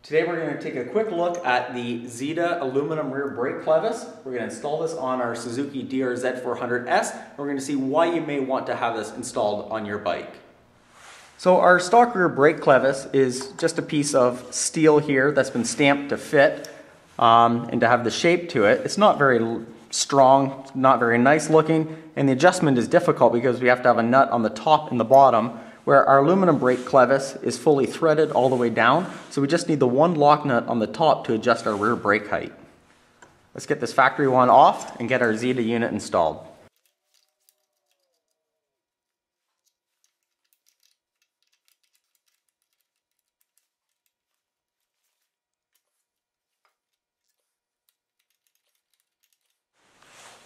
Today we're going to take a quick look at the Zeta aluminum rear brake clevis. We're going to install this on our Suzuki DRZ400S. We're going to see why you may want to have this installed on your bike. So our stock rear brake clevis is just a piece of steel here that's been stamped to fit and to have the shape to it. It's not very strong, not very nice looking, and the adjustment is difficult because we have to have a nut on the top and the bottom, where our aluminum brake clevis is fully threaded all the way down, so we just need the one lock nut on the top to adjust our rear brake height. Let's get this factory one off and get our Zeta unit installed.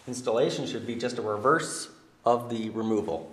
Installation should be just a reverse of the removal.